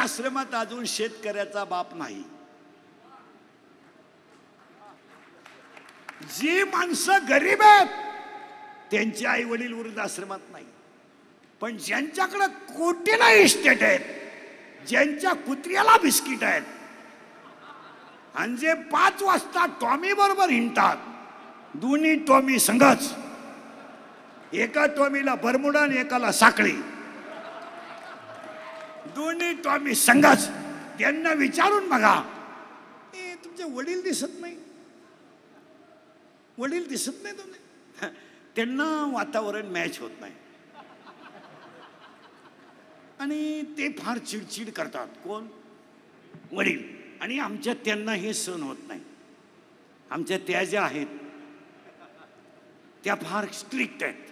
वृद्धाश्रमात अजून शेतकऱ्याचा बाप नाही. जी माणसं गरीब आहेत त्यांचे आई वडील वृद्धाश्रमात नाही. पण ज्यांच्याकडे कोटीला इस्टेट आहेत, ज्यांच्या कुत्र्याला बिस्किट आहेत आणि जे 5 वाजता टॉमी बरोबर हिंडतात, दोन्ही टॉमी संघच, एका टॉमीला बरमुडा आणि एकाला साखळी, दोन्ही टॉमी संघच, त्यांना विचारून बघा, तुमचे वडील दिसत नाही, वडील दिसत नाही तुम्ही. त्यांना वातावरण मॅच होत नाही आणि ते फार चिडचिड करतात. कोण? वडील. आणि आमच्या त्यांना हे सहन होत नाही. आमच्या त्या ज्या आहेत त्या फार स्ट्रिक्ट आहेत.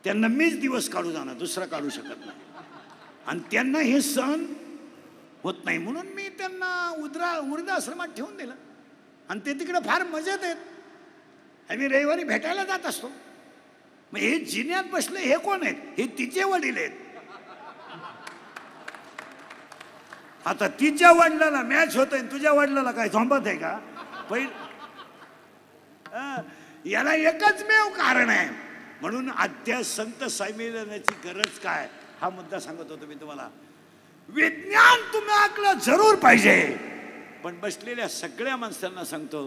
त्यांना मीच दिवस काढू जाणार, दुसरा काढू शकत नाही. आणि त्यांना हे सहन होत नाही म्हणून मी त्यांना वृद्धाश्रमात ठेवून दिलं. आणि ते तिकडे फार मजेत आहेत. आम्ही रविवारी भेटायला जात असतो. मग हे जिन्यात बसले हे कोण आहेत? हे तिचे वडील आहेत. आता तिच्या वडिलाला मॅच होत आहे, तुझ्या वडिलाला काय झोंबत आहे का? याला एकच मेव कारण आहे. म्हणून अध्यास संत संमेलनाची गरज काय हा मुद्दा सांगत होतो मी तुम्हाला. विज्ञान तुम्हाला जरूर पाहिजे, पण बसलेल्या सगळ्या माणसांना सांगतो,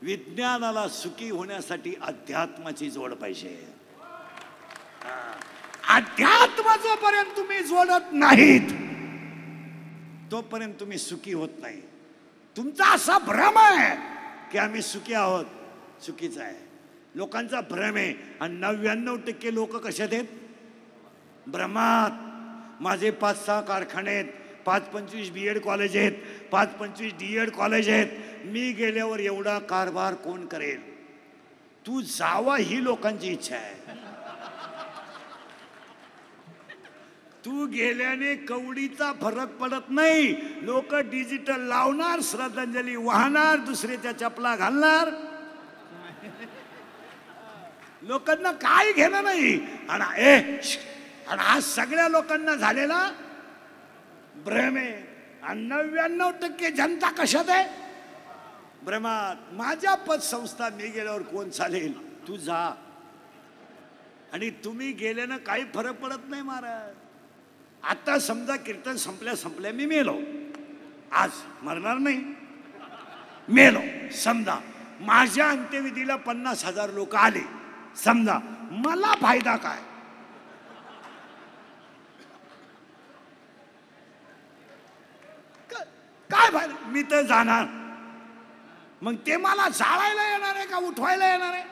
विज्ञानाला सुखी होण्यासाठी अध्यात्माची जोड पाहिजे. अध्यात्म जोपर्यंत तुम्ही जोडत नाहीत तोपर्यंत तुम्ही सुखी होत नाही. तुमचा असा भ्रम आहे की आम्ही सुखी आहोत, चुकीचा आहे. लोकांचा भ्रम आहे. आणि 99% लोक कशात आहेत? भ्रमात. माझे 5-6 कारखाने आहेत, 5-25 BEd कॉलेज आहेत, 5-25 DEd कॉलेज आहेत. मी गेल्यावर एवढा कारभार कोण करेल? तू जावा ही लोकांची इच्छा आहे. तू गेल्याने कवडीचा फरक पडत नाही. लोक डिजिटल लावणार, श्रद्धांजली वाहणार, दुसऱ्याच्या चपला घालणार. लोकांना काय घेणं नाही. आणि आज सगळ्या लोकांना झालेला भ्रम आहे. आणि 99% जनता कशात आहे? भ्रमात. माझ्या पतसंस्था मी गेल्यावर कोण चालेल? तू जा. आणि तुम्ही गेल्यानं काही फरक पडत नाही महाराज. आता समजा कीर्तन संपल्या मी मेलो, आज मरणार नाही, मेलो समजा, माझ्या अंत्यविधीला 50,000 लोक आले समजा, मला फायदा काय? काय फायदा? मी तर जाणार. मग ते मला जाळायला येणार आहे का उठवायला येणार आहे?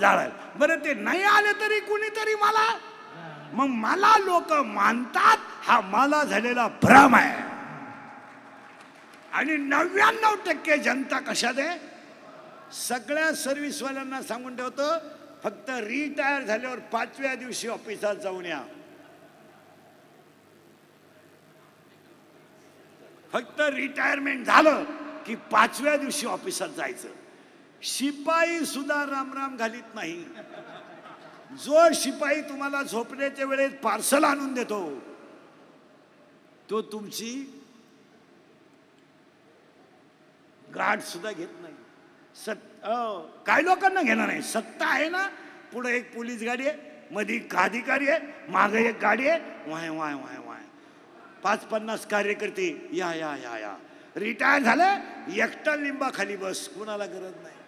जाळायला. बरं ते नाही आले तरी कुणीतरी मला, मग मला लोक मानतात हा मला झालेला भ्रम आहे. आणि 99% जनता कशात आहे? सगळ्या सर्व्हिसवाल्यांना सांगून ठेवतो, फक्त रिटायर झाल्यावर 5व्या दिवशी ऑफिसात जाऊन या. फक्त रिटायरमेंट झालं की 5व्या दिवशी ऑफिसात जायचं. शिपाई सुद्धा रामराम घालीत नाही. जो शिपाई तुम्हाला झोपण्याच्या वेळेस पार्सल आणून देतो तो तुमची गाठ सुद्धा घेत नाही. काय लोकांना घेणार नाही. सत्ता आहे ना, पुढे एक पोलीस गाडी आहे, मध्ये एक अधिकारी आहे, मागे एक गाडी आहे, वाय वाय वाय वाय 5-50 कार्यकर्ते या या या या. रिटायर झालं, एकटा लिंबाखाली बस, कुणाला गरज नाही.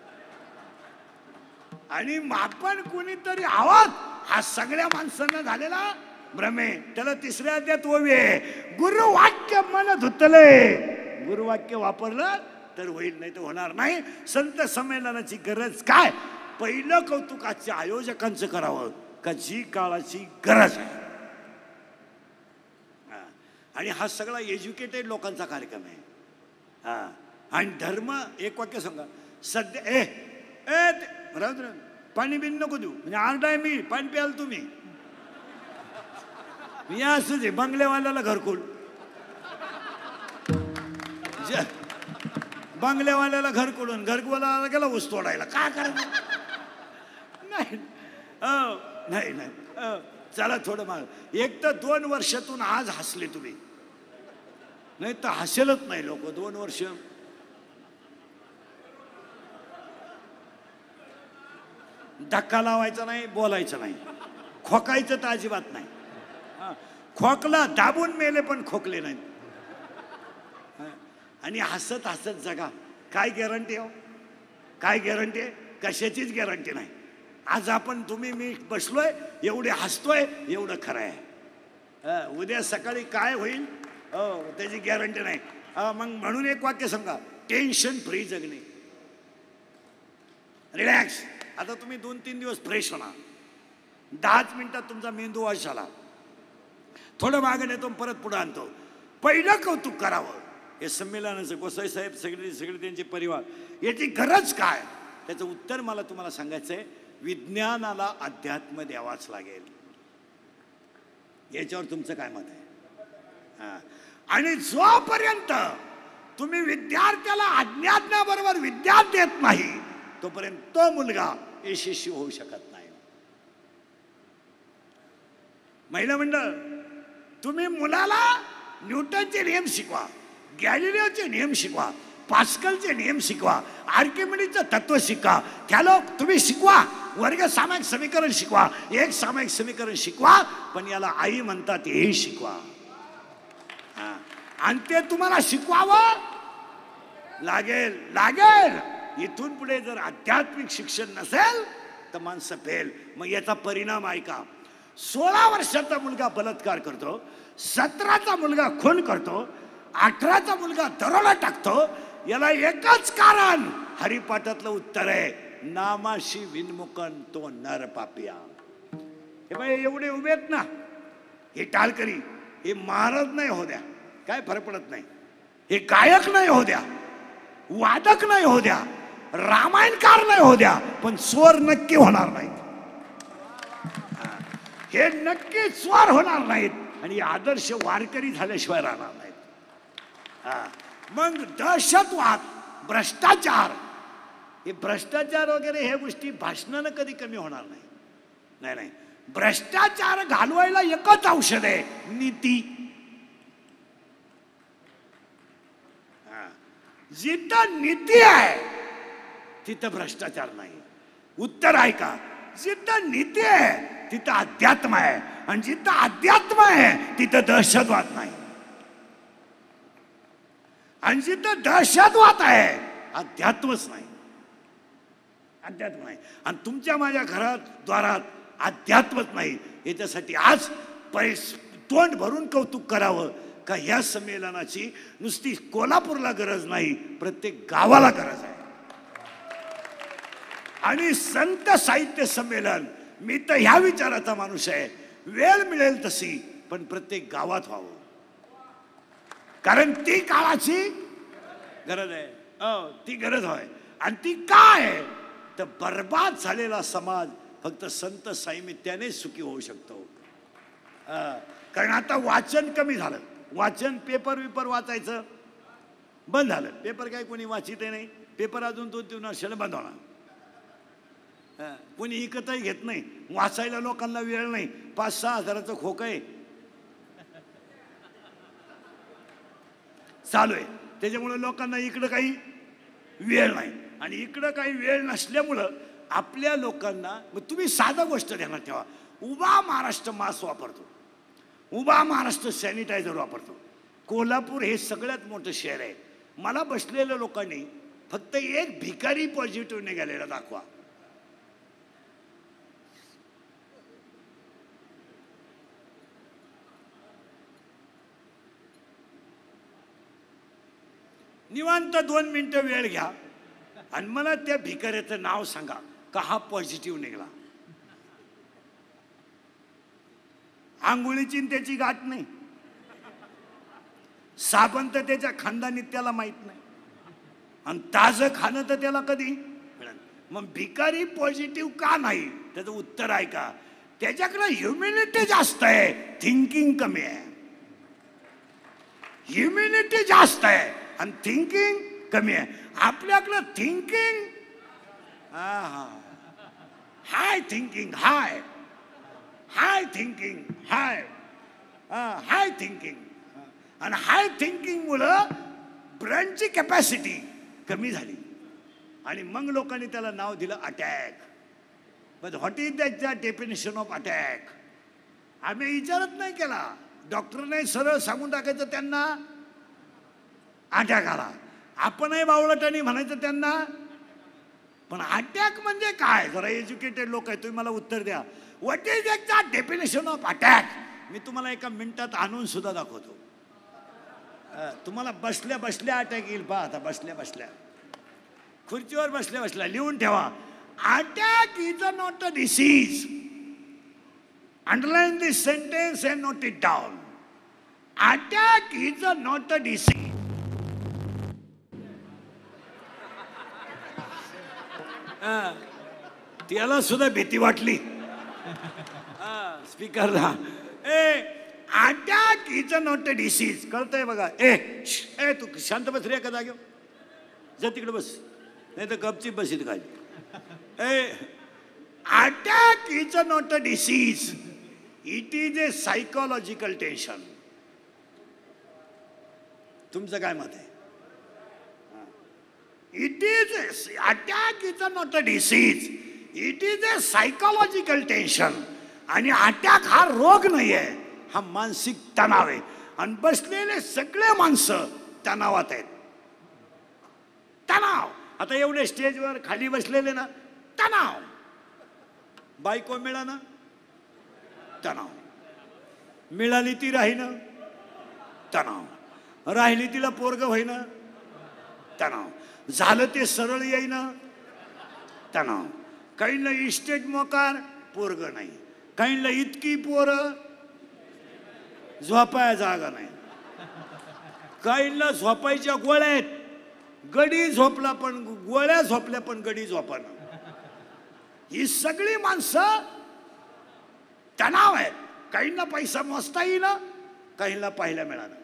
आणि आपण कोणीतरी आवाज, हा सगळ्या माणसांना झालेला भ्रमे. त्याला 3ऱ्या अध्यायात ओवी आहे, गुरुवाक्य मन धुतले. गुरुवाक्य वापरलं तर होईल, नाही तर होणार नाही. संत संमेलनाची गरज काय? पहिलं कौतुकाच्या आयोजकांचं करावं का जी काळाची गरज आहे. आणि हा सगळा एज्युकेटेड लोकांचा कार्यक्रम आहे. आणि धर्म, एक वाक्य सांगा सध्या, पाणी बिन नको देऊ म्हणजे आरडाय मी पाणी प्याल तुम्ही. मी असंच आहे, बंगल्यावाल्याला घरकुल, बंगल्यावाल्याला घरकुल, घरकुलाला गेला ऊस तोडायला. काय करायचं? नाही नाही नाही. चला थोडं माग. एक तर 2 वर्षातून आज हसले तुम्ही, नाही तर हसेलच नाही लोक 2 वर्ष. धक्का लावायचा नाही, बोलायचं नाही, खोकायचं तर अजिबात नाही. खोकला दाबून मेले पण खोकले नाहीत. आणि हसत हसत जगा. काय गॅरंटी हो? काय गॅरंटी आहे? कशाचीच गॅरंटी नाही. आज आपण तुम्ही मी बसलोय एवढे हसतोय एवढं खरं आहे. उद्या सकाळी काय होईल त्याची गॅरंटी नाही. मग म्हणून एक वाक्य सांगा, टेन्शन फ्री जगणे, रिलॅक्स. आता तुम्ही 2-3 दिवस फ्रेश होणार. 10 मिनिटात तुमचा मेंदू वॉश झाला. थोडं मागे नेतो परत पुढे आणतो. पहिलं कौतुक करावं हे संमेलनाचं. गोसाई साहेब सगळे त्यांचे परिवार, याची गरज काय? त्याचं उत्तर मला तुम्हाला सांगायचं आहे. विज्ञानाला अध्यात्म द्यावाच लागेल. याच्यावर तुमचं काय मत आहे? आणि जोपर्यंत तुम्ही विद्यार्थ्याला अज्ञानाबरोबर विद्या देत नाही तोपर्यंत तो मुलगा यशस्वी होऊ शकत नाही. महिला मंडळ, तुम्ही मुलाला न्यूटनचे नियम शिकवा, गॅलिलिओचे नियम शिकवा, पास्कलचे नियम शिकवा, आर्किमिडीचं तत्व शिकवा. त्याला तुम्ही शिकवा. वर्ग सामायिक समीकरण शिकवा, एक सामायिक समीकरण शिकवा, पण याला आई म्हणतात हे शिकवा. आणि ते तुम्हाला शिकवावं लागेल. इथून पुढे जर आध्यात्मिक शिक्षण नसेल तर माणसं फेल. मग याचा परिणाम ऐका. 16 वर्षाचा मुलगा बलात्कार करतो, 17चा मुलगा खून करतो, 18चा मुलगा दरोडा टाकतो. याला एकच कारण हरिपाठातलं उत्तर आहे, नामाशी विनमुखन तो नर पापिया. हे बाई एवढे उभे आहेत ना, हे टाळकरी, हे महाराज नाही हो द्या, काय फरक पडत नाही. हे गायक नाही हो द्या, वादक नाही हो द्या, रामायणकार नाही हो द्या, पण स्वर नक्की होणार नाहीत. हे नक्की स्वर होणार नाहीत आणि आदर्श वारकरी झाल्याशिवाय राहणार नाहीत. मग दहशतवाद, भ्रष्टाचार, हे भ्रष्टाचार वगैरे हे गोष्टी भाषणानं कधी कमी होणार नाही. नाही, भ्रष्टाचार घालवायला एकच औषध आहे, नीती. जिथं नीती आहे तिथं भ्रष्टाचार नाही. उत्तर आहे का? जिथं नीती आहे तिथं अध्यात्म आहे, आणि जिथं अध्यात्म आहे तिथं दहशतवाद नाही. आणि जिथं दहशतवाद आहे अध्यात्मच नाही. अध्यात्म नाही. आणि तुमच्या माझ्या घरात द्वारात अध्यात्मच नाही. याच्यासाठी आज तोंड भरून कौतुक करावं का ह्या संमेलनाची नुसती कोल्हापूरला गरज नाही, प्रत्येक गावाला गरज आहे. आणि संत साहित्य संमेलन, मी तर ह्या विचाराचा माणूस आहे, वेळ मिळेल तशी पण प्रत्येक गावात व्हावं, कारण ती काळाची गरज आहे. ती गरज आहे. आणि ती काय आहे तर बर्बाद झालेला समाज फक्त संत साहित्याने सुखी होऊ शकतो. कारण आता वाचन कमी झालं. वाचन पेपर वाचायचं बंद झालं. पेपर काय कोणी वाचित नाही. पेपर अजून 2-3 वर्षाला बंद होणार. कोणी इकतही घेत नाही. वाचायला लोकांना वेळ नाही. 5-6 हजाराचं खोकं आहे चालू आहे. त्याच्यामुळे लोकांना इकडं काही वेळ नाही. आणि इकडं काही वेळ नसल्यामुळं आपल्या लोकांना, मग तुम्ही साधा गोष्ट ध्यानात ठेवा, उभा महाराष्ट्र मास्क वापरतो, उभा महाराष्ट्र सॅनिटायझर वापरतो. कोल्हापूर हे सगळ्यात मोठं शहर आहे. मला बसलेल्या लोकांनी फक्त एक भिकारी पॉझिटिव्ह निघालेला दाखवा. निवांत 2 मिनिटं वेळ घ्या आणि मला त्या भिकाऱ्याचं नाव सांगा का हा पॉझिटिव्ह निघाला. आंघोळीची त्याची गाठ नाही, साबण तर त्याच्या खानदानीत त्याला माहित नाही, आणि ताजं खाणं तर त्याला कधी मिळालं. मग भिकारी पॉझिटिव्ह का नाही? त्याचं उत्तर आहे का, त्याच्याकडे ह्युमिनिटी जास्त आहे, थिंकिंग कमी आहे. ह्युमिनिटी जास्त आहे आणि थिंकिंग कमी आहे. आपल्याकडं थिंकिंग हाय, थिंकिंग हाय, हाय थिंकिंग हाय, हाय थिंकिंग. आणि हाय थिंकिंगमुळं ब्रेनची कॅपॅसिटी कमी झाली आणि मग लोकांनी त्याला नाव दिलं attack. But what is the definition of attack? आम्ही विचारत नाही केला. डॉक्टरने सरळ सांगून टाकायचं त्यांना अटॅक आला. आपणही बावळटाने म्हणायचं त्यांना. पण अटॅक म्हणजे काय? जरा एज्युकेटेड लोक आहे, तुम्ही मला उत्तर द्या. What is the definition of attack? मी तुम्हाला एका मिनिटात आणून सुद्धा दाखवतो. तुम्हाला बसल्या बसल्या अटॅक येईल. पहा आता बसल्या बसल्या खुर्चीवर बसल्या बसल्या लिहून ठेवा. Attack is not a disease. Underline this sentence and note it down. Attack is not a disease. त्याला सुद्धा भीती वाटली स्पीकरला. Attack is not a disease. कळतंय बघा. ए तू शांत बस रे, एका जागेवर जा, तिकडे बस, नाही तर गपचीप बसीत खाली. Attack is not a disease. It is a psychological tension. तुमचं काय मत आहे? It is attack is not a disease. It is a psychological tension. आणि अटॅक हा रोग नाही आहे, हा मानसिक तणाव आहे. आणि बसलेले सगळे माणसं तणावात आहेत. तणाव. आता एवढे स्टेजवर खाली बसलेले ना, तणाव. बायको मिळाना, तणाव. मिळाली ती राहीनं, तणाव. राहिली तिला पोरग होईना, तणाव. झालं ते सरळ येईना, तणाव. काहींना इस्टेट मोकार, पोरग नाही. काहींना इतकी पोरं, झोपाया जागा नाही. काहींना झोपायच्या गोळ्या आहेत, गडी झोपला पण गोळ्या झोपल्या पण गडी झोपाना. ही सगळी माणसं तणाव आहेत. काहींना पैसा मोजता येईना, काहींना पाहायला मिळालं,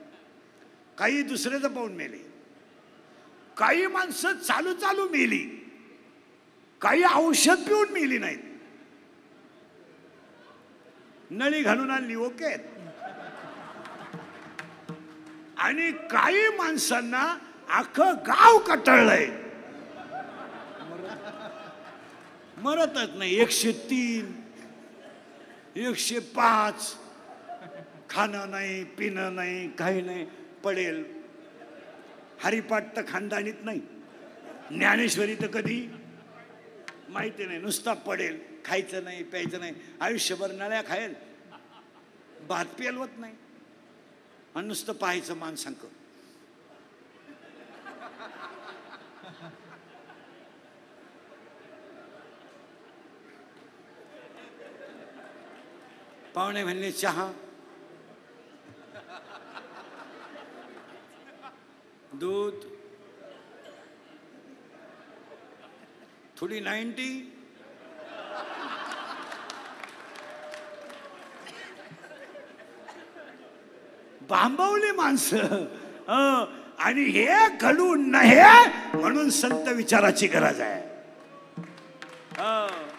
काही दुसऱ्याचं पाहून मेले. काही माणसं चालू चालू मेली, काही औषध पिऊन मेली नाहीत. नळी घालून आणली ओके. आणि काही माणसांना अख्खं गाव कटळलंय, मरतच नाही. 103, 105, खाणं नाही, पिणं नाही, काही नाही, पडेल. हरिपाठ तर खानदानीत नाही, ज्ञानेश्वरी तर कधी माहिती नाही, नुसता पडेल. खायचं नाही, प्यायचं नाही, आयुष्यभर नळ्या खायल, भात पेलवत नाही, आणि नुसतं पाहायचं माणसांक. पाहुणे म्हणले चहा, दूध, थोडी 90, बांबवली माणसं. आणि हे घडू नये म्हणून संत विचाराची गरज आहे.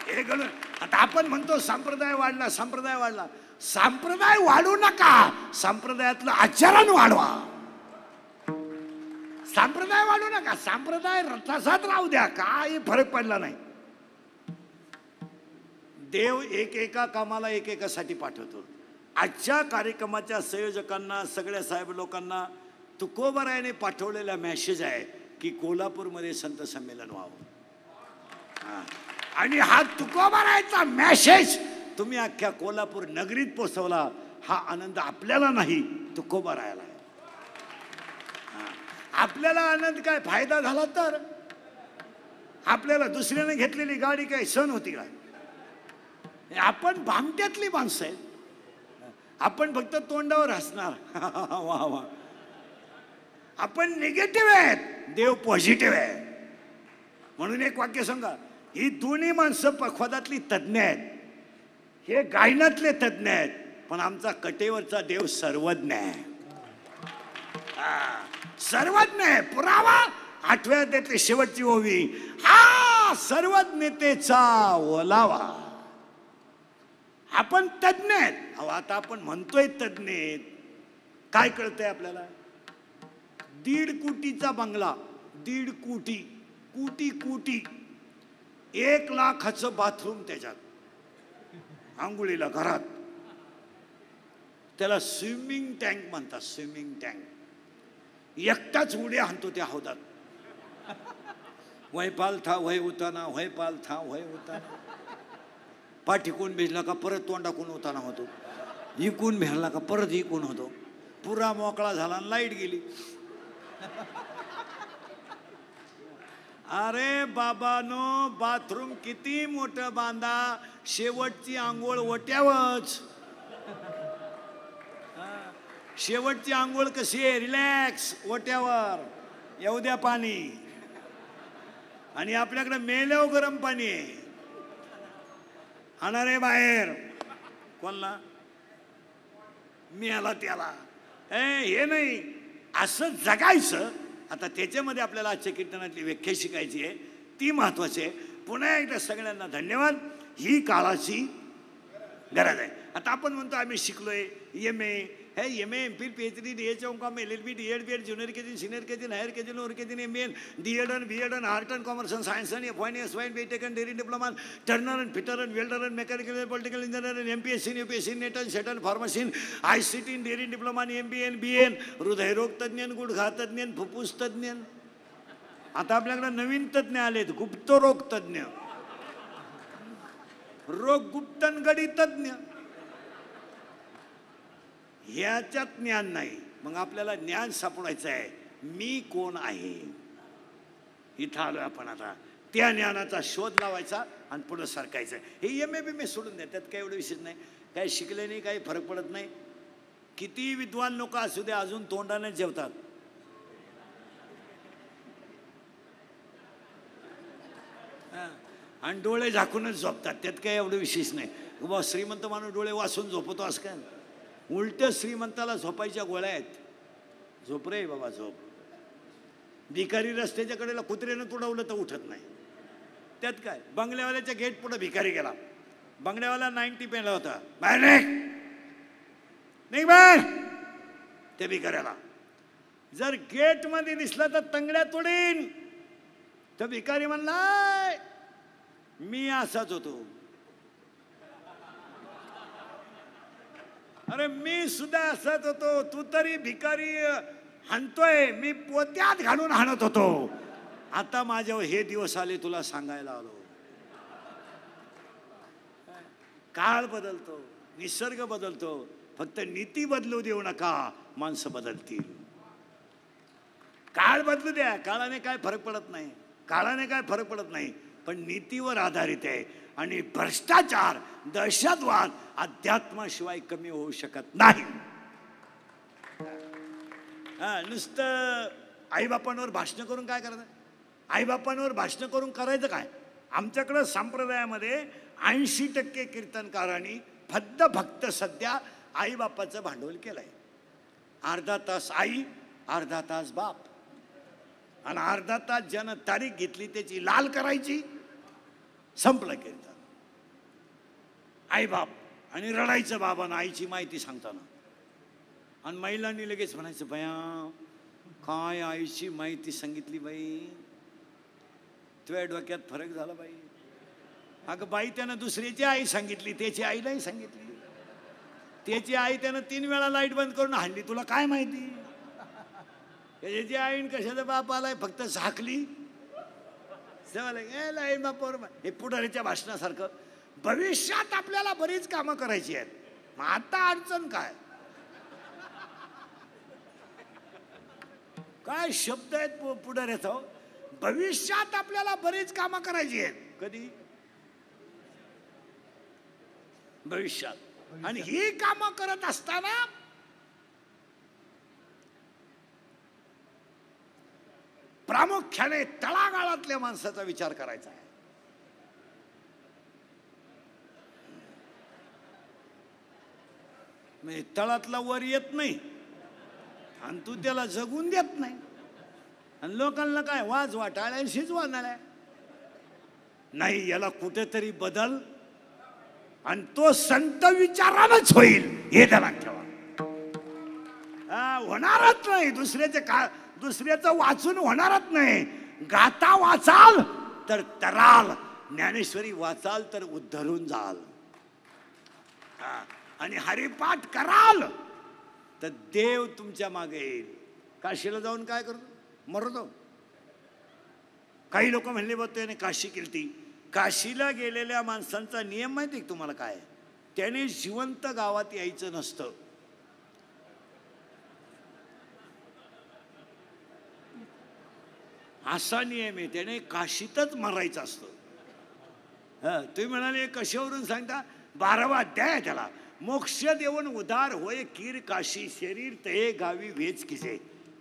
हे घडून. आता आपण म्हणतो संप्रदाय वाढला, संप्रदाय वाढला. संप्रदाय वाढू नका, संप्रदायातलं आचरण वाढवा. संप्रदाय वाढू नका, संप्रदाय तसाच राहू द्या, काही फरक पडला नाही. देव एकेका कामाला एकेकासाठी पाठवतो. आजच्या कार्यक्रमाच्या संयोजकांना, सगळ्या साहेब लोकांना तुकोबरायाने पाठवलेला मेसेज आहे की कोल्हापूरमध्ये संत संमेलन व्हावं. आणि हा तुकोबरायाचा मेसेज तुम्ही अख्ख्या कोल्हापूर नगरीत पोहोचवला. हा आनंद आपल्याला नाही, तुकोबरायाला आहे. आपल्याला आनंद काय, फायदा झाला तर. आपल्याला दुसऱ्याने घेतलेली गाडी काय सण होती काय? आपण भामट्यातली माणसं आहेत. आपण फक्त तोंडावर हसणार. वा वा. आपण निगेटिव्ह आहेत, देव पॉझिटिव्ह आहे. म्हणून एक वाक्य सांगा, ही दोन्ही माणसं पखवादातली तज्ज्ञ आहेत, हे गायनातले तज्ज्ञ आहेत, पण आमचा कटेवरचा देव सर्वज्ञ आहे. सर्वज्ञ आहे. पुरावा 8व्या अध्यायातली शेवटची ओवी, हा सर्वज्ञतेचा ओलावा. आपण तज्ज्ञ आहेत. आता आपण म्हणतोय तज्ज्ञ आहेत, काय कळतंय आपल्याला? 1.5 कोटीचा बंगला, 1.5 कोटी, कोटी कोटी, 1 लाखाचं बाथरूम त्याच्यात, आंघोळीला घरात. त्याला स्विमिंग टँक म्हणतात, स्विमिंग टँक. एकटाच उड्या हाणतो त्या हौदात. वय पाल था वय उताना, वय पाल था वय उताना. पाठीकून भिजला का परत तोंडाकून उताना होतो, इकून भिजला का परत इकून होतो. पुरा मोकळा झाला आणि लाईट गेली. अरे बाबानो, बाथरूम किती मोठं बांधा, शेवटची आंघोळ ओट्यावच. शेवटची आंघोळ कशी आहे? रिलॅक्स, ओट्यावर, येऊ द्या पाणी. आणि आपल्याकडे मेल्यावर गरम पाणी आहे. आणा रे बाहेर, कोणला? मेला त्याला. हे नाही, असं जगायचं. आता त्याच्यामध्ये आपल्याला आजच्या कीर्तनातली व्याख्या शिकायची आहे, ती महत्वाची आहे. पुन्हा एकदा सगळ्यांना धन्यवाद. ही काळाची गरज आहे. आता आपण म्हणतो आम्ही शिकलोय, MA है, MA MPhil PhD DHM LLB DEd BEd junior KG senior KG higher KG lower KG MN DEd and BEd and art and commerce and science आणि FY SY BTech and dairy diploma turner and fitter and welder and mechanical political engineer and MPSC UPSC net and set and pharmacy ICT dairy diploma आणि MBA BN हृदयरोग तज्ञ, गुडघा तज्ञ, फुफ्फुस तज्ञ. आता आपल्याकडे नवीन तज्ञ आलेत, गुप्तरोग तज्ञ, रोग गुप्तनगडी तज्ञ. ह्याच्यात ज्ञान नाही. मग आपल्याला ज्ञान सापडायचं आहे, मी कोण आहे. इथं आलोय आपण. आता त्या ज्ञानाचा शोध लावायचा आणि पुढे सरकायचं. हे MA BMA सोडून द्या, त्यात काही एवढं विशेष नाही. काही शिकले नाही, काही फरक पडत नाही. किती विद्वान लोक असू द्या, अजून तोंडाने जेवतात. आणि डोळे झाकूनच झोपतात, त्यात काही एवढं विशेष नाही. बाबा श्रीमंत माणूस डोळे वाचून झोपतो असं काय? उलट श्रीमंताला झोपायच्या गोळ्या आहेत. झोप रे बाबा झोप. भिकारी रस्त्याच्या कडेला कुत्र्यानं तुडवलं तर उठत नाही, त्यात काय? बंगल्यावाल्याच्या गेट पुढे भिकारी गेला, बंगल्यावाला 90 पेला होता, बाहेर नाही बाहेर. त्या भिकाऱ्याला जर गेट मध्ये दिसला तर तंगड्या तोडीन. तर भिकारी म्हणला, मी असाच होतो. अरे मी सुद्धा असत होतो, तू तरी भिकारी हाणतोय, मी पोत्यात घालून हाणत होतो. आता माझ्यावर हे दिवस आले, तुला सांगायला आलो. काळ बदलतो, निसर्ग बदलतो, फक्त नीती बदलू देऊ नका, माणसं बदलतील. काळ बदलू द्या, काळाने काय फरक पडत नाही, काळाने काय फरक पडत नाही, पण नीतीवर आधारित आहे. आणि भ्रष्टाचार, दहशतवाद अध्यात्माशिवाय कमी होऊ शकत नाही. नुसतं आईबापांवर भाषण करून काय करायचं? आईबापांवर भाषण करून करायचं काय? आमच्याकडं संप्रदायामध्ये 80% कीर्तनकारांनी फक्त भक्त सध्या आईबापाचं भांडवल केलंय. अर्धा तास आई, अर्धा तास बाप, आणि अर्धा तास ज्यानं तारीख घेतली त्याची लाल करायची, संपलं कीर्तन. आई बाप आणि रडायचं बाबांना आईची माहिती सांगताना. आणि महिलांनी लगेच म्हणायचं, बया काय आईची माहिती सांगितली बाई, तुझ्या डोक्यात फरक झाला बाई. अगं बाई, त्यानं दुसऱ्याची आई सांगितली, त्याची आई नाही सांगितली. त्याची आई त्यानं 3 वेळा लाईट बंद करून हाणली, तुला काय माहिती? त्याची आईन कशाचा बाप आलाय, फक्त झाकली. लाईट बापावर. हे पुढारीच्या भाषणासारखं. भविष्यात आपल्याला बरीच कामं करायची आहेत, मग आता अडचण काय? काय शब्द आहेत पुढाऱ्याचा. भविष्यात आपल्याला बरीच कामं करायची आहेत. कधी? भविष्यात. आणि ही कामं करत असताना प्रामुख्याने तळागाळातल्या माणसाचा विचार करायचा आहे. म्हणजे तळातला वर येत नाही आणि तू त्याला जगून देत नाही. आणि लोकांना काय वाजवा, टाळ्या शिजवा नाळ्या नाही. याला कुठेतरी बदल, आणि तो संत विचारानच होईल, हे ध्यानात ठेवा. होणारच नाही. दुसऱ्याचं वाचून होणारच नाही. गाता वाचाल तर तराल, ज्ञानेश्वरी वाचाल तर उद्धरून जाल. आणि हरिपाठ कराल तर देव तुमच्या मागे येईल. काशीला जाऊन काय करतो? मरतो. काही लोक म्हणले बघ त्याने काशी केलती. काशीला गेलेल्या माणसांचा नियम माहिती आहे तुम्हाला काय? त्याने जिवंत गावात यायचं नसतं. असा नियम आहे. त्याने काशीतच मरायचं असतं. तुम्ही म्हणाले कशावरून सांगता? 12वा अध्याय आहे त्याला. मोक्ष देऊन उदार होय कीर काशी, शरीर ते गावी वेच किसे.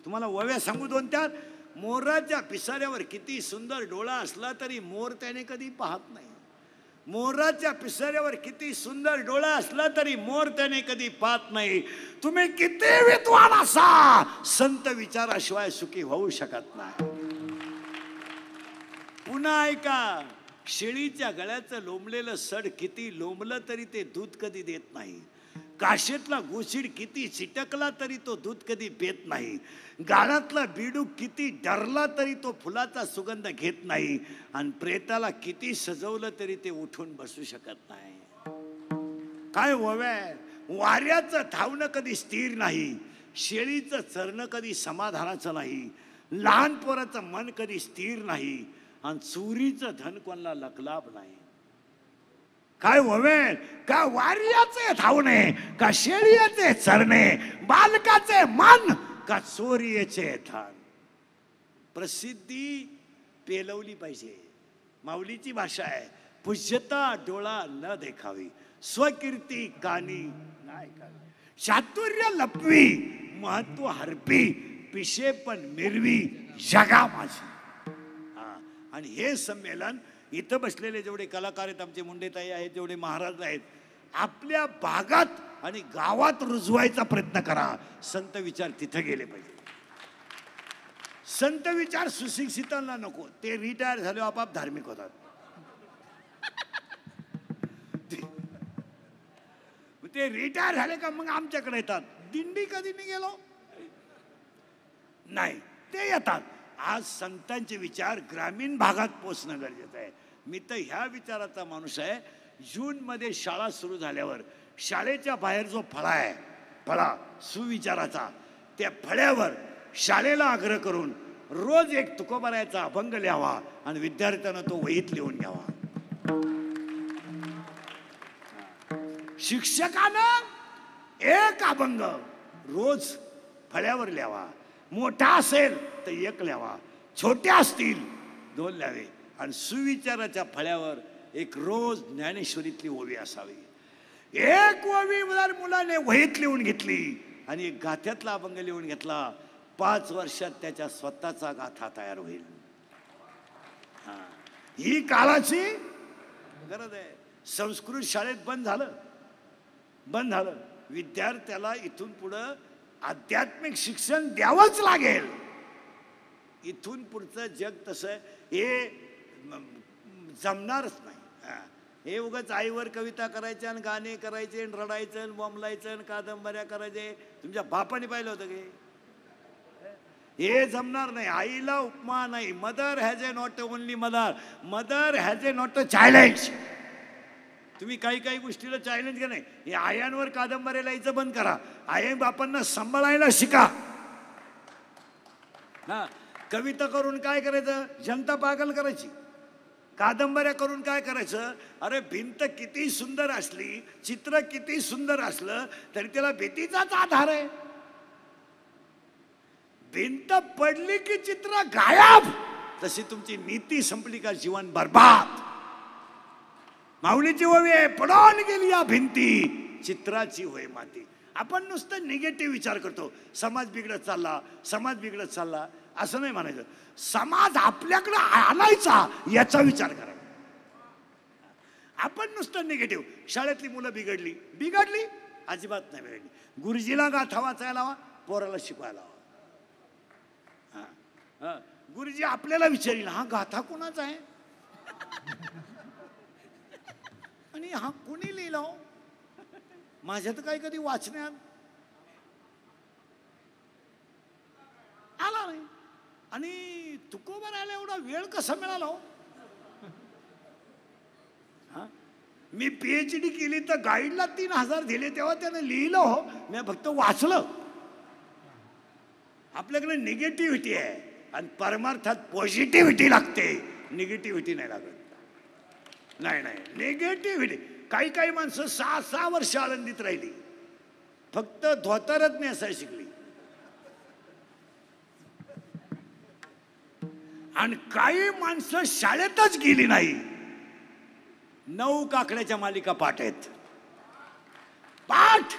तुम्हाला वव्या सांगू 2-4. मोराच्या पिसाऱ्यावर किती सुंदर डोळा असला तरी मोर त्याने कधी पाहत नाही. मोराच्या पिसाऱ्यावर किती सुंदर डोळा असला तरी मोर त्याने कधी पाहत नाही. तुम्ही किती विद्वान असा, संत विचाराशिवाय सुखी होऊ शकत नाही. पुन्हा ऐका, शेळीच्या गळ्याचं लोंबलेलं सड किती लोंबलं तरी ते दूध कधी देत नाही. काशेतला गोशीड किती चिटकला तरी तो दूध कधी पेत नाही. गाळातला बिडूक किती डरला तरी तो फुलाचा सुगंध घेत नाही. आणि प्रेताला किती सजवलं तरी ते उठून बसू शकत नाही. काय व्हावं? वाऱ्याचं धावणं कधी स्थिर नाही. शेळीचं चरणं कधी समाधानाचं नाही. लहान पोराचं मन कधी स्थिर नाही. आणि चोरीचं धन कोणाला लकलाभ नाही. काय व्हावे? का वार्याचे धावणे, का शेळीचे चरणे, बालकाचे मन, का चोरीचे धन. प्रसिद्धी पेलवली पाहिजे. माऊलीची भाषा आहे, पूज्यता डोळा न देखावी, स्वकीर्ती कानी नाही करावी. चातुर्य लपवी, महत्व हरपी, पिशे पण मिरवी जगा माझी. आणि हे संमेलन इथं बसलेले जेवढे कलाकार आहेत, आमचे मुंडेताई आहेत, जेवढे महाराज आहेत, आपल्या भागात आणि गावात रुजवायचा प्रयत्न करा. संत विचार तिथे गेले पाहिजे. संत विचार सुशिक्षितांना नको. ते रिटायर झाले आपाप धार्मिक होतात. ते रिटायर झाले का मग आमच्याकडे येतात. दिंडी कधी नाही गेलो नाही, ते येतात. आज संतांचे विचार ग्रामीण भागात पोचणं गरजेचं आहे. मी तर ह्या विचाराचा माणूस आहे. जूनमध्ये शाळा सुरू झाल्यावर शाळेच्या बाहेर जो फळा आहे, फळा सुविचाराचा, त्या फळ्यावर शाळेला आग्रह करून रोज एक तुकोबारायाचा अभंग लिहावा आणि विद्यार्थ्यांना तो वहीत लिहून घ्यावा. शिक्षकानं एक अभंग रोज फळ्यावर लिहावा. मोठा असेल तर एक लिहावा, छोट्या असतील 2 लिहावे. आणि सुविचाराच्या फळ्यावर एक रोज ज्ञानेश्वरीतली ओवी असावी. एक ओवी जर मुलाने वहीत लिहून घेतली आणि एक गाथ्यातला अभंग लिहून घेतला, 5 वर्षात त्याच्या स्वतःचा गाथा तयार होईल. ही काळाची गरज आहे. संस्कृत शाळेत बंद झालं. विद्यार्थ्याला इथून पुढं आध्यात्मिक शिक्षण द्यावंच लागेल. इथून पुढचं जग तसं हे जमणारच नाही. हे उगाच आईवर कविता करायच्या आणि गाणे करायचे आणि रडायचं आणि बोंबलायचं आणि कादंबऱ्या करायचे. तुमच्या बापाने पाहिलं होतं की हे जमणार नाही. आईला उपमा नाही. Mother has a not only mother has a not a challenge. तुम्ही काही गोष्टीला चॅलेंज घ्या नाही. हे आयांवर कादंबऱ्या लिहायचं बंद करा. आई बापांना सांभाळायला शिका. कविता करून काय करायचं? जनता पागल करायची. कादंबऱ्या करून काय करायचं? अरे भिंत किती सुंदर असली, चित्र किती सुंदर असलं तरी त्याला भीतीचाच आधार आहे. भिंत पडली की चित्र गायब. तशी तुमची नीती संपली का जीवन बर्बाद. माऊलीची ओवी आहे, पडून गेली या भिंती, चित्राची होय माती. आपण नुसतं निगेटिव्ह विचार करतो. समाज बिघडत चालला असं नाही म्हणायचं. समाज आपल्याकडे आणायचा याचा विचार करायचा. आपण नुसतं निगेटिव्ह. शाळेतली मुलं बिघडली अजिबात नाही बिघडली. गुरुजीला गाथा वाचायला लावा, पोराला शिकवायला लावा. गुरुजी आपल्याला विचारील, हा गाथा कोणाचा आहे आणि हा कोणी लिहिला? माझ्या तर काही कधी वाचण्यात आला नाही. आणि तुकोबारायला एवढा वेळ कसा मिळाला हो? मी PhD केली तर गाईडला 3000 दिले तेव्हा त्याने लिहिलं हो, मी फक्त वाचलं. आपल्याकडे निगेटिव्हिटी आहे आणि परमार्थात पॉझिटिव्हिटी लागते, निगेटिव्हिटी नाही लागत. नाही नाही, निगेटिव्हिटी. काही काही माणसं 6 वर्ष आनंदीत राहिली, फक्त धोतरच नेसायला शिकली. आणि काही माणसं शाळेतच गेली नाही. 9 काकड्याच्या मालिका पाठ आहेत, पाठ.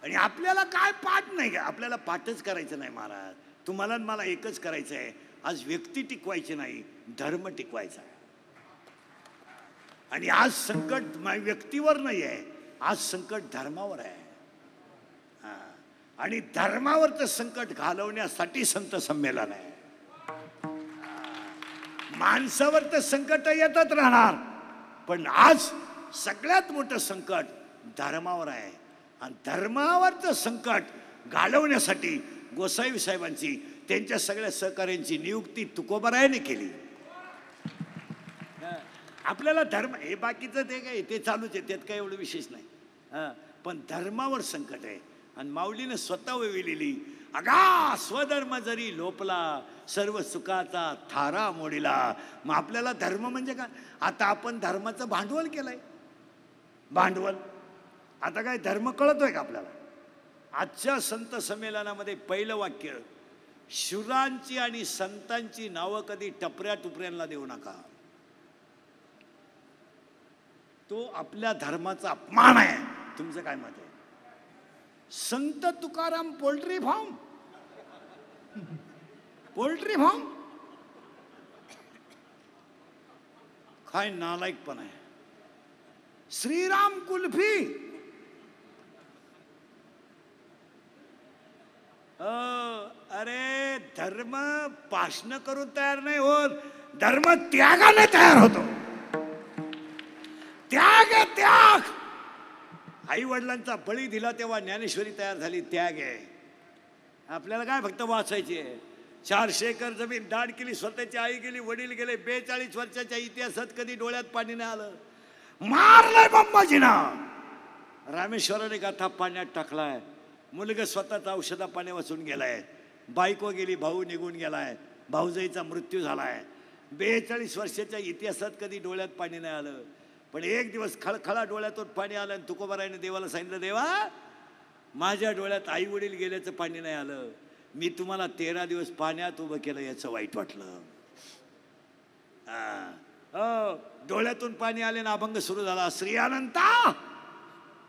आणि आपल्याला काय पाठ नाही का? आपल्याला पाठच करायचं नाही महाराज. तुम्हाला आणि मला एकच करायचं आहे, आज व्यक्ती टिकवायची नाही, धर्म टिकवायचा आहे. आणि आज संकट व्यक्तीवर नाही आहे, आज संकट धर्मावर आहे. आणि धर्मावरचं संकट घालवण्यासाठी संत संमेलन आहे. माणसावर तर संकट येतच राहणार, पण आज सगळ्यात मोठं संकट धर्मावर आहे. आणि धर्मावरचं संकट घालवण्यासाठी गोसावी साहेबांची, त्यांच्या सगळ्या सहकार्यांची नियुक्ती तुकोबारायाने केली. आपल्याला धर्म हे बाकीचं ते काय ते चालूच आहे, त्यात काही एवढं विशेष नाही. पण धर्मावर संकट आहे. आणि माऊलीने स्वतः वेविलेली, अगा स्वधर्म जरी लोपला, सर्व सुखाचा थारा मोडीला. मग आपल्याला धर्म म्हणजे काय? आता आपण धर्माचं भांडवल केलंय, भांडवल. आता काय धर्म कळतोय का आपल्याला? आजच्या संत संमेलनामध्ये पहिलं वाक्य, शूरांची आणि संतांची नावं कधी टपऱ्या टुपऱ्यांना देऊ नका. तो आपल्या धर्माचा अपमान आहे. तुमचं काय मत आहे? Sant Tukaram poultry farm, poultry farm काय नालायकपण आहे. श्रीराम कुल्फी, अरे धर्म भाषण करून तयार नाही होत, धर्म त्यागाने तयार होतो. त्याग आहे, त्याग. आई वडिलांचा बळी दिला तेव्हा ज्ञानेश्वरी तयार झाली, त्याग आहे. आपल्याला काय फक्त वाचायची आहे. 400 एकर जमीन दाड केली, स्वतःची आई गेली, वडील गेले. 42 वर्षाच्या इतिहासात कधी डोळ्यात पाणी नाही आलं. मारलंय बंबाजीनं, रामेश्वराने गाथा पाण्यात टाकलाय. मुलगा स्वतःचा औषधा पाणी वाचून गेलाय. बायको गेली, भाऊ निघून गेलाय, भाऊजाईचा मृत्यू झालाय. 42 वर्षाच्या इतिहासात कधी डोळ्यात पाणी नाही आलं. पण एक दिवस खळखळा डोळ्यातून पाणी आलं आणि तुकोबारायाने देवाला सांगितलं, देवा माझ्या डोळ्यात आई वडील गेल्याचं पाणी नाही आलं, मी तुम्हाला 13 दिवस पाण्यात उभं केलं, याचं वाईट वाटलं. डोळ्यातून पाणी आले ना अभंग सुरू झाला, श्री अनंता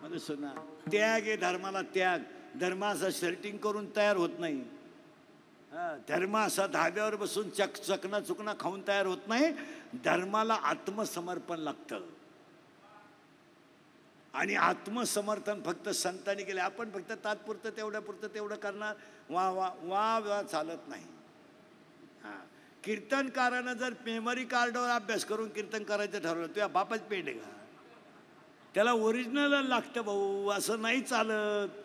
म्हणजे सुना. त्याग आहे धर्माला, त्याग. धर्म असा शर्टिंग करून तयार होत नाही. धर्म असा धाब्यावर बसून चकना चुकना खाऊन तयार होत नाही. धर्माला आत्मसमर्पण लागतं. आणि आत्मसमर्थन फक्त संतांनी केले. आपण फक्त तात्पुरतं तेवढं करणार, वा वा वा वा चालत नाही. कीर्तनकारानं जर मेमरी कार्डवर अभ्यास करून कीर्तन करायचं ठरवलं, तुझ्या बापाच पेंड आहे का? त्याला ओरिजिनल लागतं भाऊ, असं नाही चालत.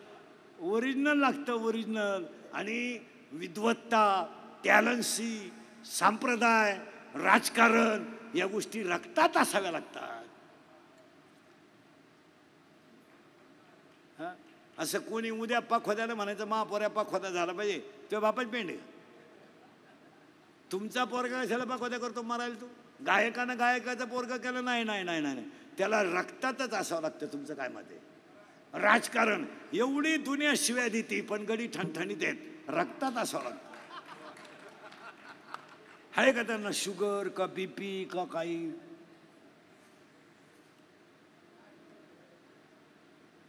ओरिजिनल लागतं, ओरिजिनल. आणि विद्वत्ता, टॅलन्सी, संप्रदाय, राजकारण या गोष्टी रक्तात असाव्या लागतात. असं कोणी उद्या पाखोद्याला म्हणायचं महापोऱ्या पाखोदा झाला पाहिजे, तो बापाच पेंड आहे. तुमचा पोरगा कशाला पाखोद्या करतो मारायला? तू गायकानं गायकाचं पोरगा केलं नाही नाही नाही नाही, त्याला रक्तातच असावं लागतं. तुमचं काय मत आहे? राजकारण एवढी दुनिया शिव्या देते पण गडी ठणठणीत आहेत, रक्तात असावं लागतं. आहे का त्यांना शुगर का BP का काही?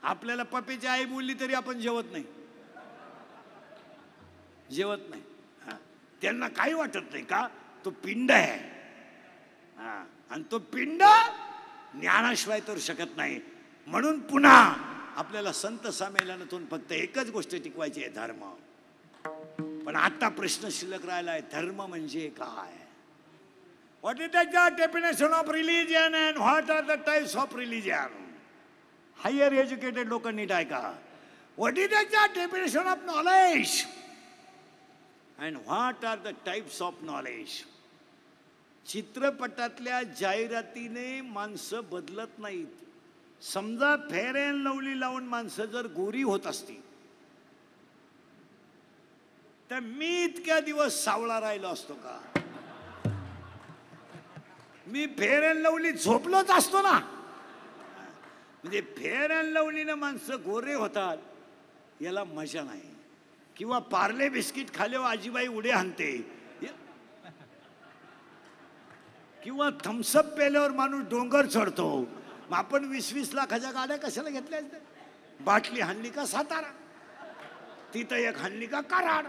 आपल्याला पप्पीची आई बोलली तरी आपण जेवत नाही, जेवत नाही. त्यांना काही वाटत नाही का? तो पिंड आहे. आणि तो पिंड ज्ञानाशिवाय तर शकत नाही. म्हणून पुन्हा आपल्याला संत संमेलनातून फक्त एकच गोष्ट टिकवायची आहे, धर्म. पण आता प्रश्न शिल्लक राहिला आहे, धर्म म्हणजे काय? What is the definition of religion and what are the types of religion? Higher educated लोक नीट ऐका. What is the definition of knowledge? And what are the types of knowledge. चित्रपटातल्या जाहिरातीने माणसं बदलत नाहीत. समजा फेअर अँड लवली लावून माणसं जर गोरी होत असती तर मी इतक्या दिवस सावळा राहिलो असतो का? मी फेअर अँड लवली झोपलोच असतो ना. म्हणजे फेअर अँड लवलीनं माणसं गोरे होतात याला मजा नाही. किंवा पार्ले बिस्किट खाल्यावर आजीबाई उडे हाणते, किंवा थम्सअप पेल्यावर माणूस डोंगर चढतो. मग आपण 20-20 लाखाच्या गाड्या कशाला घेतल्या? बाटली हाणली का सातारा, तिथं एक हाणली का कराड,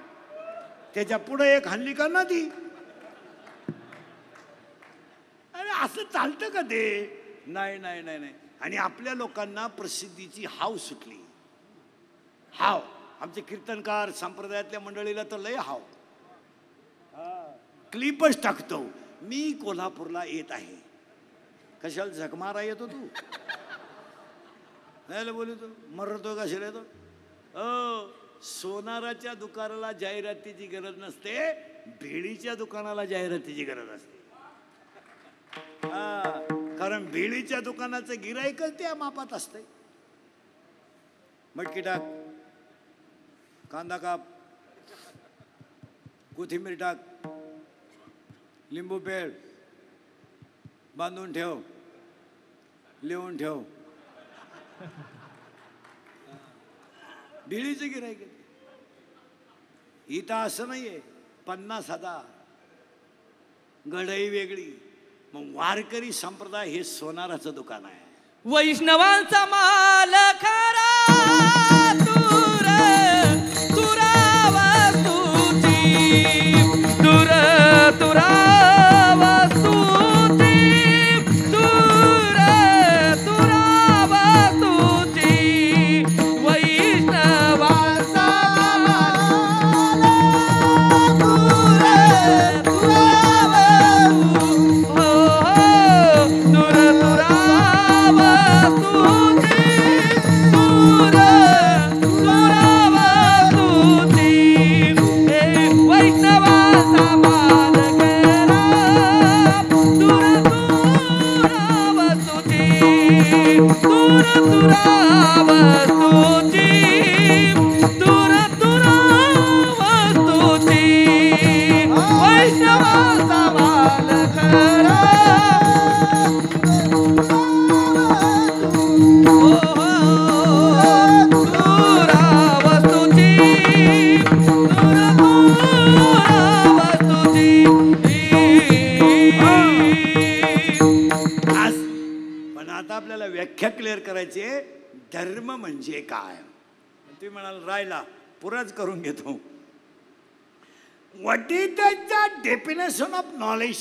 त्याच्या पुढे एक हाणली का नदी. अरे असं चालतं का ते? नाही नाही नाही नाही. आणि आपल्या लोकांना प्रसिद्धीची हाव सुटली. हाव आमचे कीर्तनकार संप्रदायातल्या मंडळीला तर लय हाव. क्लिपच टाकतो, मी कोल्हापूरला येत आहे. कशाला झकमारा येतो तू? नाही बोलतो मरतो कशाला येतो? सोनाराच्या दुकानाला जाहिरातीची गरज नसते, भेळीच्या दुकानाला जाहिरातीची गरज असते. कारण भेळीच्या दुकानाचं गिराईकच त्या मापात असते. मटकी टाक, कांदा काप, कोथिंबीर टाक, लिंबू पेळ, बांधून ठेव, लिहून ठेव. भेळीचं गिराईक. इथं असं नाहीये. 50,000 गढई वेगळी. मग वारकरी संप्रदाय हे सोनाराचं दुकान आहे. वैष्णवांचा माल खरा दूर तुरावा तुझी, दूर तुरावा तुझी, दूर तुरावा तुझी. वैष्णवांचा माल दूर तुरावा दूर तुरावा तुझी, दूर तुरावा तुझी. वैष्णवाचा माल करा दूर तुरावा तुझी, दूर तुरावा तुझी, दूर तुरावा तुझी. वैष्णवाचा माल करा आपल्याला व्याख्या क्लिअर करायची आहे. धर्म म्हणजे काय? तुम्ही म्हणाल राहिला पुराच करून घेतो. What is the definition of knowledge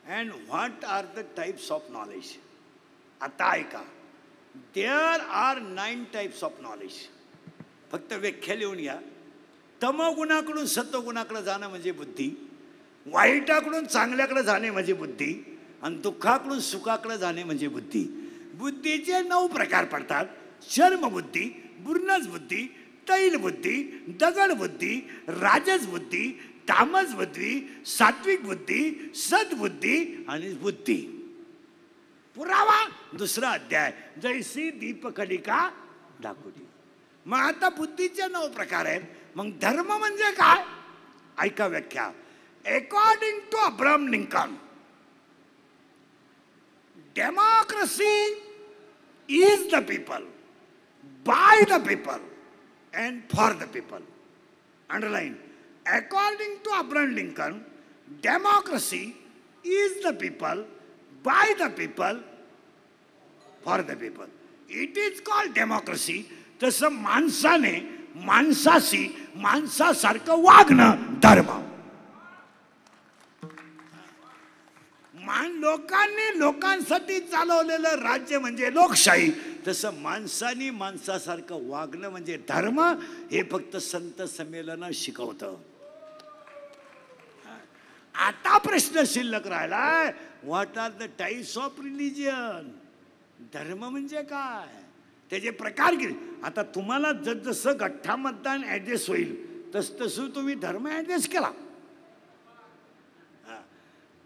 and what are the types of knowledge? आता ऐका, there are 9 types of knowledge. फक्त व्याख्या लिहून घ्या. तमोगुणाकडून सत्वगुणाकडे जाणं म्हणजे बुद्धी, वाईटाकडून चांगल्याकडे जाणे म्हणजे बुद्धी, आणि दुःखाकडून सुखाकडे जाणे म्हणजे बुद्धी. बुद्धीचे 9 प्रकार पडतात. शर्मबुद्धी, बुर्नस बुद्धी, तैल बुद्धी, दगड बुद्धी, राजस बुद्धी, तामस बुद्धी, सात्विक बुद्धी, सद्बुद्धी आणि बुद्धी. पुरावा 2रा अध्याय, जैसी दीपकलिका दाखवली. मग आता बुद्धीचे 9 प्रकार आहेत. मग धर्म म्हणजे काय? ऐका व्याख्या. According to Abraham Lincoln, democracy is the people, by the people, and for the people. Underline. According to Abraham Lincoln, democracy is the people, by the people, for the people. It is called democracy. तसं माणसाने माणसाशी माणसासारखं वागणं धर्म. लोकांनी लोकांसाठी चालवलेलं राज्य म्हणजे लोकशाही. तसं माणसानी माणसासारखं वागणं म्हणजे धर्म. हे फक्त संत संमेलन शिकवतं. आता प्रश्न शिल्लक राहिलाय, what are the types of religion? धर्म म्हणजे काय? त्याचे प्रकार केले. आता तुम्हाला जसं गठ्ठा मतदान ॲडजस्ट होईल तसं तुम्ही धर्म ॲडजस्ट केला.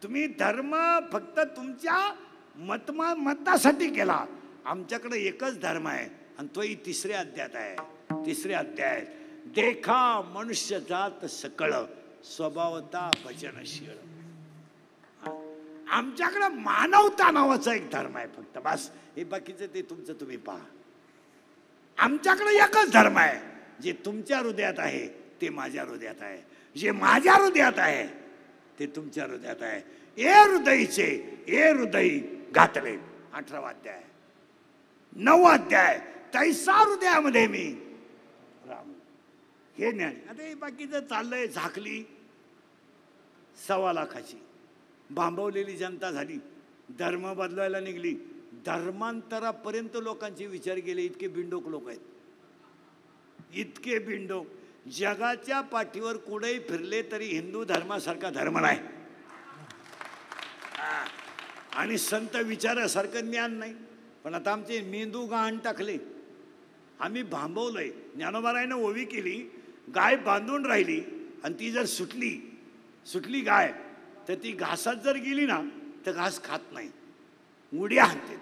तुम्ही धर्म फक्त तुमच्या मतासाठी केला. आमच्याकडे एकच धर्म आहे आणि तोही 3ऱ्या अध्यायात आहे. 3ऱ्या अध्याय, देखा मनुष्य जात सकळ स्वभावता भजनशील. आमच्याकडे मानवता नावाचा एक धर्म आहे फक्त, बस. हे बाकीचं ते तुमचं तुम्ही पहा. आमच्याकडे एकच धर्म आहे. जे तुमच्या हृदयात आहे ते माझ्या हृदयात आहे, जे माझ्या हृदयात आहे ते तुमच्या हृदयात आहे. ए हृदयीचे ए हृदयी घातले. 18वा अध्याय. 9वा अध्याय, तैसा हृदयामध्ये मी राम. हे ज्ञान. आता हे बाकीचं चाललंय. झाकली 1.25 लाखाची भांबवलेली जनता झाली. धर्म बदलायला निघली. धर्मांतरापर्यंत लोकांचे विचार केले. इतके बिंडोक लोक आहेत, इतके बिंडोक. जगाच्या पाठीवर कुठेही फिरले तरी हिंदू धर्मासारखा धर्म नाही आणि संत विचारासारखं ज्ञान नाही. पण आता आमचे मेंदू गहाण टाकले. आम्ही भांबवलंय. ज्ञानोबारायनं ओवी केली, गाय बांधून राहिली आणि ती जर सुटली गाय तर ती घासात जर गेली ना तर घास खात नाही, उड्या हाणते.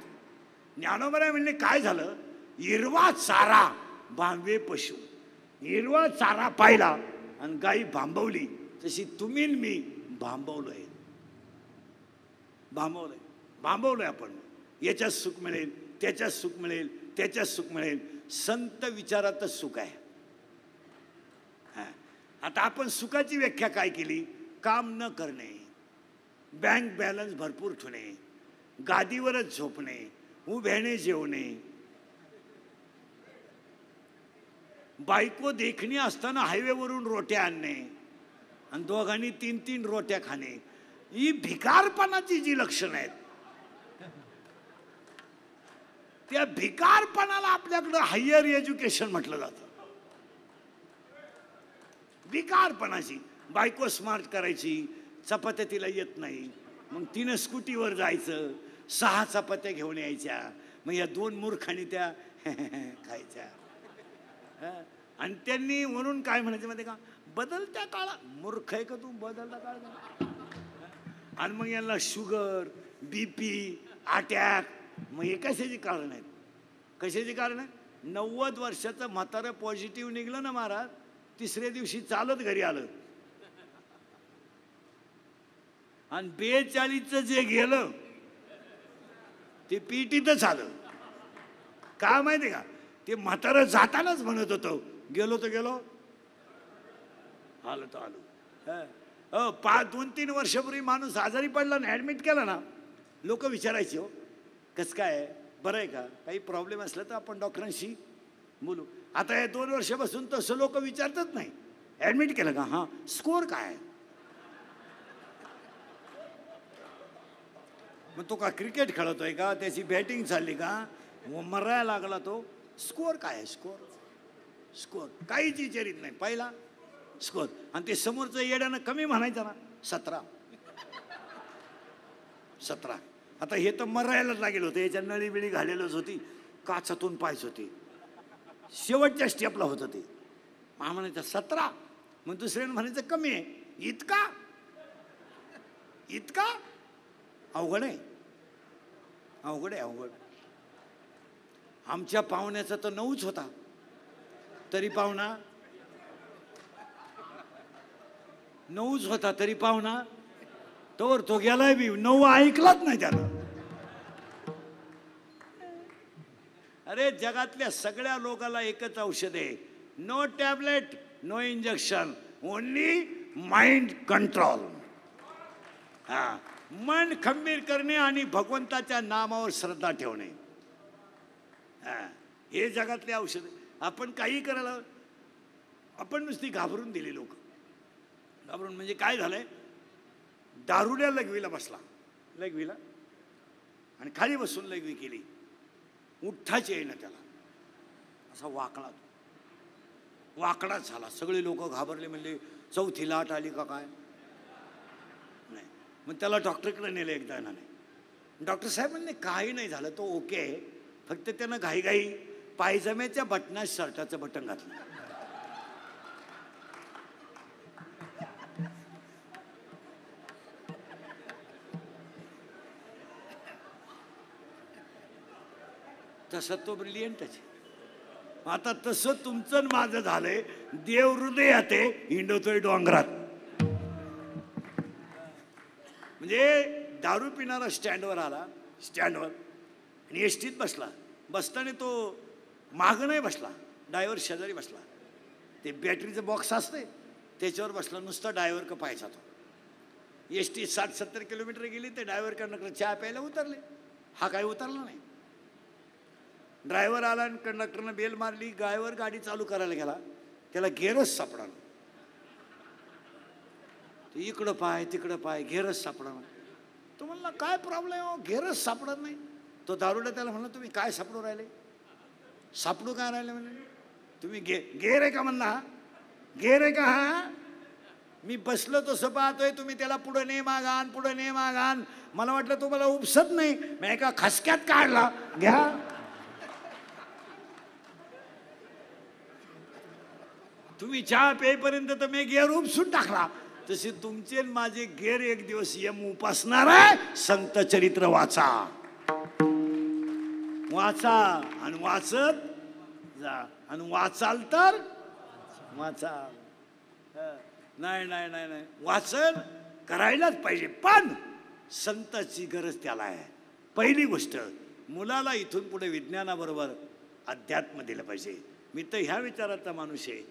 ज्ञानोबाराय म्हणले काय झालं, हिरवा चारा भांबवे पशु. हिरवा चारा पाहिला आणि गाई भांबवली, तशी तुम्ही मी भांबवलोय. आपण. याच्यात सुख मिळेल, त्याच्यात सुख मिळेल, त्याच्यात सुख मिळेल. संत विचारातच सुख आहे. आता आपण सुखाची व्याख्या काय केली, काम न करणे, बँक बॅलन्स भरपूर ठेवणे, गादीवरच झोपणे, उभ्याने जेवणे, बायको देखणी असताना हायवेवरून रोट्या आणणे आणि दोघांनी 3-3 रोट्या खाणे. ही भिकारपणाची जी लक्षणं आहेत, त्या भिकारपणाला आपल्याकडं हायर एज्युकेशन म्हटलं जातं. भिकारपणाची. बायको स्मार्ट करायची, चपात्या तिला येत नाही, मग तिनं स्कूटीवर जायचं, 6 चपात्या घेऊन यायच्या, मग या 2 मूर्खांनी त्या खायच्या. आणि त्यांनी म्हणून काय म्हणायचं माहिती का, बदलत्या काळा. मूर्ख आहे का तू, बदलता काळ. आणि मग यांना शुगर, BP, अटॅक. मग हे कशाची कारण आहेत, कशाची कारण आहे. 90 वर्षाचं म्हातारं पॉझिटिव्ह निघलं ना महाराज, 3ऱ्या दिवशी चालत घरी आलं. आणि 42चं जे गेलं ते पीटीतच आलं. काय माहिती का, ते म्हातारं जातानाच म्हणत होतं, गेलो तर गेलो, आलो तर आलो. 2-3 वर्षापूर्वी माणूस आजारी पडला ना, ॲडमिट केला ना, लोक विचारायचे, हो कसं काय, बरं आहे का, काही प्रॉब्लेम असला तर आपण डॉक्टरांशी बोलू. आता या 2 वर्षापासून तसं लोक विचारतच नाही. ॲडमिट केलं का, हां स्कोअर काय आहे. मग तो का क्रिकेट खेळतोय का, त्याची बॅटिंग चालली का, मरायला लागला तो, स्कोअर काय आहे, स्कोअर काहीच विचारित नाही. पहिला स्कोअर. आणि ते समोरचं येड्यानं कमी म्हणायचं ना, 17. आता हे तर मरायलाच लागेल होतं. याच्या नळी बिळी घालेलच होती, काचातून पाहायच होती, शेवटच्या स्टेपला होतं ते. मग म्हणायचं 17. मग दुसऱ्यानं म्हणायचं कमी आहे. इतका अवघड आहे. आमच्या पाहुण्याचा तर 9च होता, तरी पाहुणा 9च होता, तरी पाहुणा तोवर तो गेलाय बी 9 ऐकलाच नाही त्यानं. अरे जगातल्या सगळ्या लोकांना एकच औषध आहे, no tablet, no injection, only mind control. मन खंबीर करणे आणि भगवंताच्या नामावर श्रद्धा ठेवणे, हे जगातले औषध. आपण काही करायला, आपण नुसती घाबरून दिली. लोक घाबरून म्हणजे काय झालंय, दारुड्या लघवीला बसला, लघवीला, आणि खाली बसून लघवी केली. उठ्ठाच येईना त्याला, असा वाकडाच झाला. सगळे लोक घाबरले, म्हणले 4थी लाट आली का काय. नाही, मग त्याला डॉक्टरकडे नेलं एकदा. नाही, डॉक्टर साहेब म्हणले काही नाही झालं, तो ओके आहे, फक्त त्यानं घाईघाई पायजम्याच्या बटनात शर्टाचं बटन घातलं. तसं तो ब्रिलियंटच. आता तसं तुमचं माझं झालंय. देव हृदयात आहे, हिंडतोय डोंगरात. म्हणजे दारू पिणारा स्टँडवर आला, स्टँडवर, आणि एसटीत बसला. बसताना तो मागं नाही बसला, ड्रायव्हर शेजारी बसला. ते बॅटरीचं बॉक्स असते त्याच्यावर बसला, नुसता ड्रायव्हर का पाहायचा तो. एसटी 60-70 किलोमीटर गेली, ते ड्रायव्हर कडनं चहा प्यायला उतरले. हा काही उतरला नाही. ड्रायव्हर आला आणि कंडक्टरनं बेल मारली. ड्रायव्हर गाडी चालू करायला गेला, त्याला गेअरच सापडा. इकडं पाय तिकडं पाय, घेरच सापडा. तो म्हणला काय प्रॉब्लेम हो, घेरच सापडत नाही. तो दारुडा त्याला म्हणला तुम्ही काय सापडू राहिले, सापडू काय राहिले म्हणजे तुम्ही गेर आहे का म्हणला. हा गेर आहे का. हा मी बसलो तसं पाहतोय, तुम्ही त्याला पुढं ने मागान पुढं ने मागान. मला वाटलं तुम्हाला उपसत नाही, मी एका खसक्यात काढला. घ्या. तुम्ही चहा पेपर्यंत तर मी गेअर उपसून टाकला. तसे तुमचे माझे गेर एक दिवस यम उपासणार आहे. संत चरित्र वाचा, वाचा आणि वाचत जा. आणि वाचाल तर वाचाल. नाही नाही नाही नाही, वाचन करायलाच पाहिजे. पण संताची गरज त्याला आहे. पहिली गोष्ट, मुलाला इथून पुढे विज्ञानाबरोबर अध्यात्म दिलं पाहिजे. मी तर ह्या विचाराचा माणूस आहे.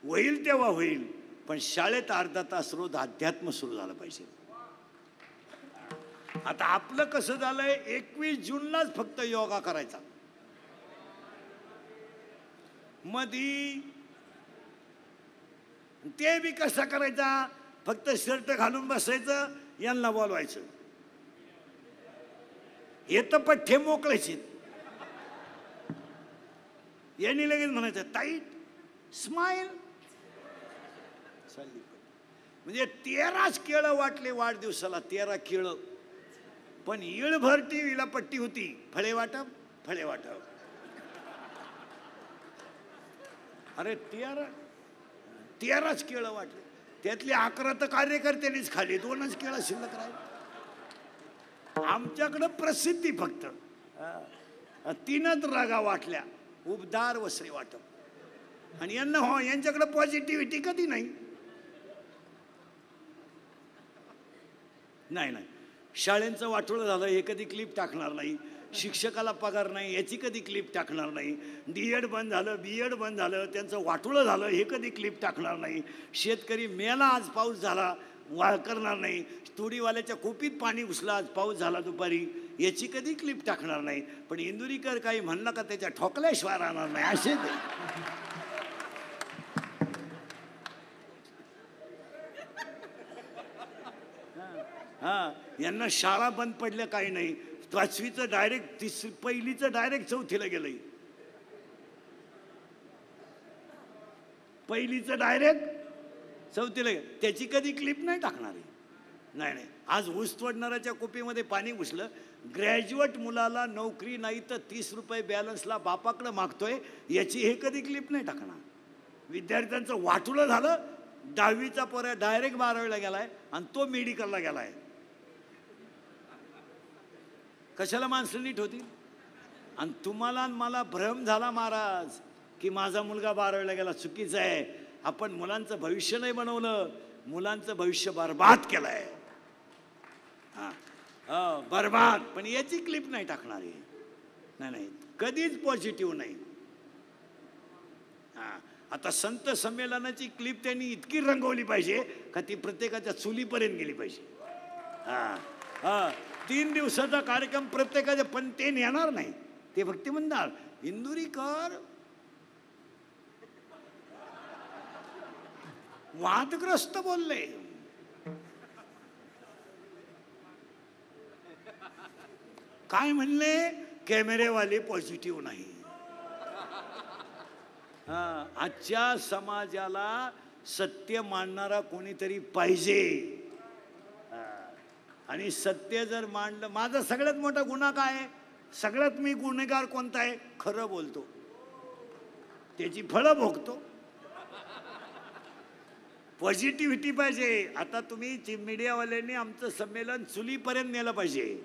होईल तेव्हा होईल, पण शाळेत अर्धा तास रोज अध्यात्म सुरू झालं पाहिजे. आता आपलं कसं झालंय, 21 जूनलाच फक्त योगा करायचा. मधी ते बी कसा करायचा, फक्त शर्ट घालून बसायचं, यांना बोलवायचं. हे तर पठ्ठे मोकळायचे. यांनी लगेच म्हणायचं टाईट स्माइल. म्हणजे 13 केळं वाटले वाढदिवसाला, 13 केळं. पण इळभर टीव्हीला पट्टी होती, फळे वाटप फळे वाटप. अरे 13 केळं वाटले, त्यातली 11 तर कार्यकर्त्यांनीच खाली, 2च केळं शिल्लक राहिले. आमच्याकडं प्रसिद्धी फक्त 3च रागा वाटल्या, उबदार वसरे वाटप. आणि यांना हो, यांच्याकडे पॉझिटिव्हिटी कधी नाही. नाही नाही, शाळेंचं वाटोळं झालं हे कधी क्लिप टाकणार नाही. शिक्षकाला पगार नाही याची कधी क्लिप टाकणार नाही. डीएड बंद झालं, बीएड बंद झालं, त्यांचं वाटोळं झालं हे कधी क्लिप टाकणार नाही. शेतकरी मेला, आज पाऊस झाला, करणार नाही. तुडीवाल्याच्या कोपीत पाणी घुसलं, आज पाऊस झाला दुपारी, याची कधी क्लिप टाकणार नाही. पण इंदुरीकर काही म्हणलं का त्याच्या ठोकल्याशिवाय राहणार नाही. असे हा, यांना शाळा बंद पडल्या काही नाही. 5वीचं डायरेक्ट 1लीचं डायरेक्ट 4थीला गेलंय. 1लीचं डायरेक्ट 4थीला, त्याची कधी क्लिप नाही टाकणार आहे. नाही नाही, आज ऊस तोडणाऱ्याच्या कोपीमध्ये पाणी घुसलं. ग्रॅज्युएट मुलाला नोकरी नाही तर 30 रुपये बॅलन्सला बापाकडे मागतोय, याची हे कधी क्लिप नाही टाकणार. विद्यार्थ्यांचं वाटुळं झालं, 10वीचा पोऱ्या डायरेक्ट 12वीला गेलाय आणि तो मेडिकलला गेलाय. कशाला माणसं नीट होती. आणि तुम्हाला मला भ्रम झाला महाराज की माझा मुलगा 12वीला गेला, चुकीचं आहे. आपण मुलांचं भविष्य नाही बनवलं, मुलांचं भविष्य बर्बाद केलंय. हा बर्बाद. पण याची क्लिप नाही टाकणार आहे. नाही नाही, कधीच पॉझिटिव्ह नाही. हा, आता संत संमेलनाची क्लिप त्यांनी इतकी रंगवली पाहिजे का ती प्रत्येकाच्या चुलीपर्यंत गेली पाहिजे. हा हा, 3 दिवसाचा कार्यक्रम प्रत्येकाच्या, पण ते नेणार नाही. ते फक्त म्हणणार इंदुरीकर वादग्रस्त बोलले. काय म्हणले, कॅमेरेवाले पॉझिटिव्ह नाही. हा, आजच्या समाजाला सत्य मांडणारा कोणीतरी पाहिजे. आणि सत्य जर मांडलं, माझा सगळ्यात मोठा गुन्हा काय आहे, सगळ्यात मी गुन्हेगार कोणता आहे, खरं बोलतो. त्याची फळं भोगतो. पॉझिटिव्हिटी पाहिजे. आता तुम्ही मीडियावाल्यांनी आमचं संमेलन चुलीपर्यंत नेलं पाहिजे.